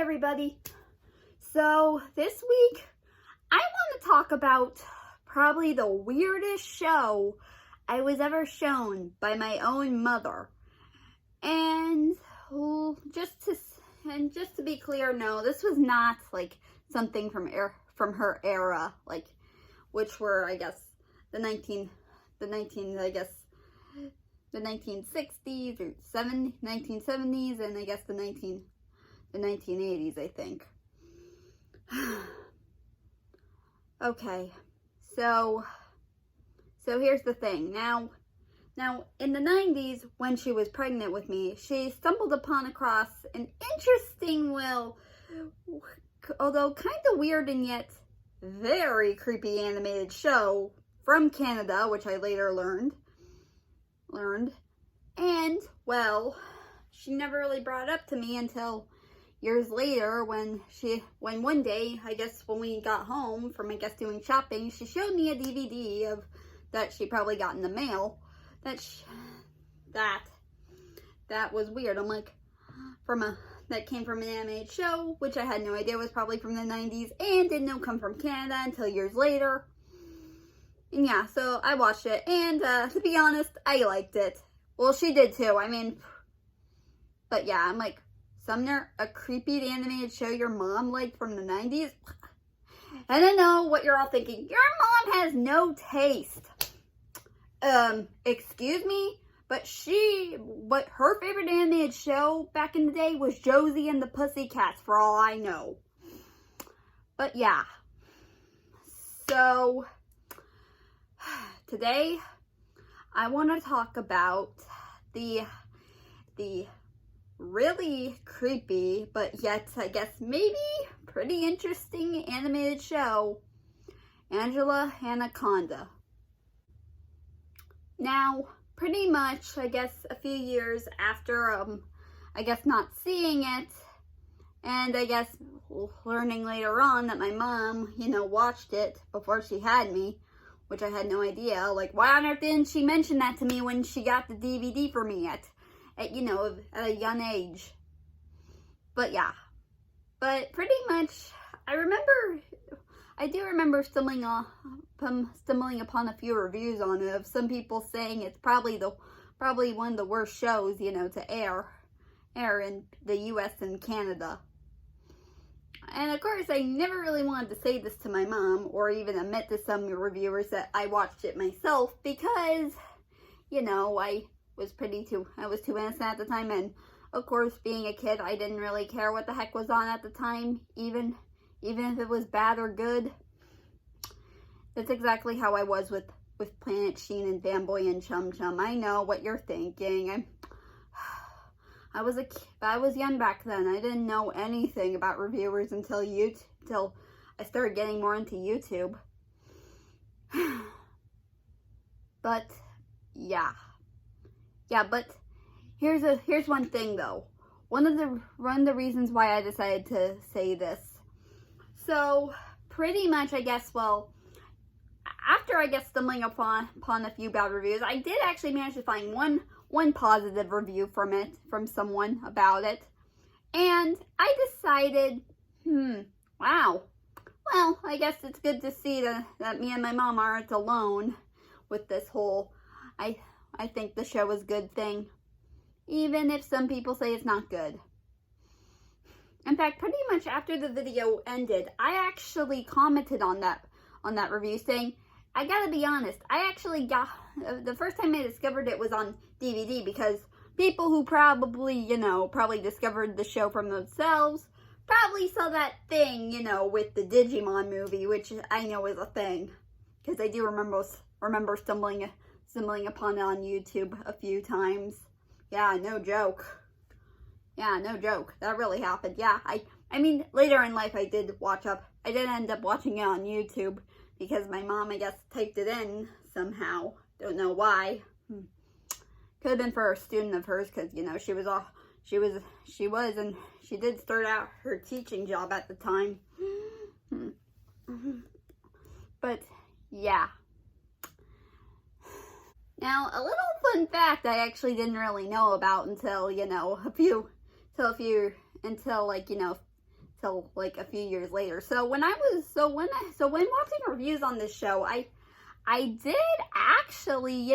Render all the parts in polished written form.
everybody. So this week I want to talk about probably the weirdest show I was ever shown by my own mother. And just to be clear, no, this was not like something from her era, like which were I guess the 1960s or 1970s, and I guess the 1980s, I think. Okay, so here's the thing. Now in the 90s, when she was pregnant with me, she stumbled across an interesting, well, although kind of weird and yet very creepy animated show from Canada, which I later learned. And, well, she never really brought it up to me until years later when one day, I guess when we got home from, I guess, doing shopping, she showed me a DVD that she probably got in the mail that was weird. I'm like, that came from an animated show, which I had no idea was probably from the 90s and didn't know come from Canada until years later. And yeah, so I watched it, and to be honest, I liked it. Well, she did too, I mean, but yeah, I'm like, Sumner, a creepy animated show your mom liked from the 90s? And I know what you're all thinking, your mom has no taste. Excuse me? But her favorite animated show back in the day was Josie and the Pussycats, for all I know. But yeah, so today, I want to talk about the really creepy, but yet, I guess, maybe pretty interesting animated show, Angela Anaconda. Now, pretty much, I guess, a few years after, I guess, not seeing it, and I guess learning later on that my mom, watched it before she had me, which I had no idea. Like, why on earth didn't she mention that to me when she got the DVD for me at a young age? But yeah. But pretty much, I do remember stumbling upon a few reviews on it of some people saying it's probably one of the worst shows, to air in the US and Canada. And of course, I never really wanted to say this to my mom or even admit to some reviewers that I watched it myself because, I was too innocent at the time. And of course, being a kid, I didn't really care what the heck was on at the time, even if it was bad or good. That's exactly how I was with Planet Sheen and Fanboy and Chum Chum. I know what you're thinking. I was young back then. I didn't know anything about reviewers until I started getting more into YouTube. But yeah, but here's one thing though. One of the reasons why I decided to say this. So pretty much, I guess, well, after I guess stumbling upon a few bad reviews, I did actually manage to find one positive review from someone about it. And I decided, wow. Well, I guess it's good to see that me and my mom aren't alone with this whole, I think the show is a good thing. Even if some people say it's not good. In fact, pretty much after the video ended, I actually commented on that review saying, I gotta be honest, I actually the first time I discovered it was on DVD because people who probably discovered the show from themselves probably saw that thing, with the Digimon movie, which I know is a thing. Because I do remember stumbling upon it on YouTube a few times. Yeah, no joke. That really happened. Yeah, I mean, later in life I did end up watching it on YouTube because my mom, I guess, typed it in somehow. Don't know why. Could have been for a student of hers because, and she did start out her teaching job at the time. But, yeah. Now, a little fun fact I actually didn't really know about until, till like a few years later. So when watching reviews on this show, I did actually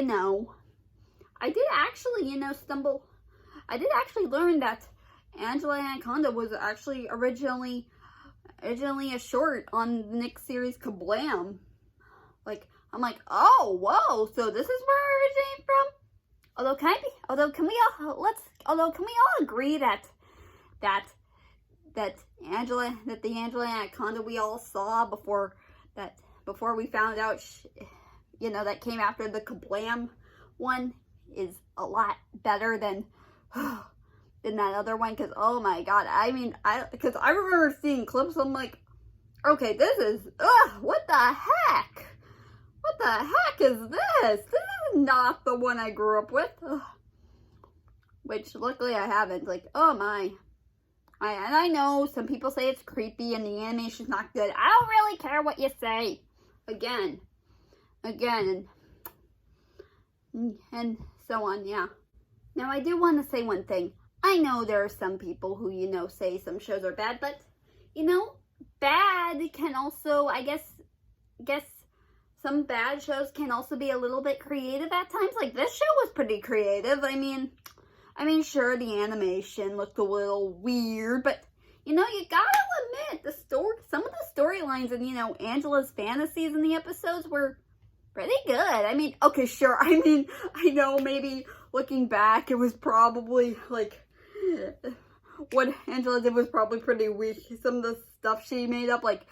learn that Angela Anaconda was actually originally a short on the next series Kablam. Like, I'm like, oh, whoa, so this is where it originated from? Can we all agree that the Angela Anaconda we all saw before we found out, that came after the Kablam one is a lot better than that other one? Because, oh my god, because I remember seeing clips, I'm like, okay, this is, what the heck? What the heck is this? This is not the one I grew up with. Ugh. Which, luckily, I haven't. Like, oh my. And I know some people say it's creepy and the animation's not good. I don't really care what you say. Again. And so on, yeah. Now, I do want to say one thing. I know there are some people who, say some shows are bad, but, bad can also, I guess some bad shows can also be a little bit creative at times. Like, this show was pretty creative. I mean, sure, the animation looked a little weird, but, you gotta admit, some of the storylines and, Angela's fantasies in the episodes were pretty good. Okay, sure. I know maybe looking back, it was probably, like, what Angela did was probably pretty weak. Some of the stuff she made up, like,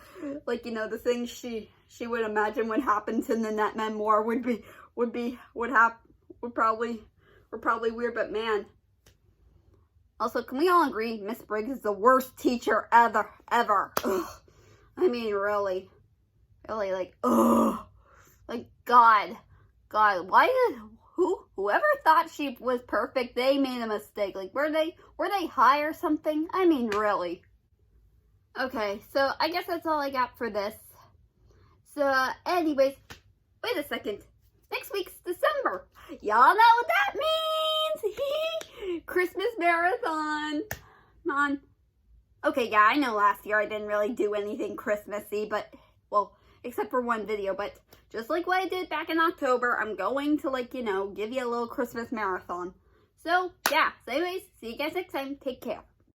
the things she would imagine would happen to Nanette Memoir were probably weird, but man. Also, can we all agree Miss Briggs is the worst teacher ever? Ugh. Really, like, ugh. Like, God, whoever thought she was perfect, they made a mistake. Like, were they high or something? Really. Okay, so I guess that's all I got for this. So, anyways, wait a second. Next week's December. Y'all know what that means. Christmas marathon. Come on. Okay, yeah, I know last year I didn't really do anything Christmassy, but, well, except for one video, but just like what I did back in October, I'm going to, give you a little Christmas marathon. So, yeah. So anyways, see you guys next time. Take care.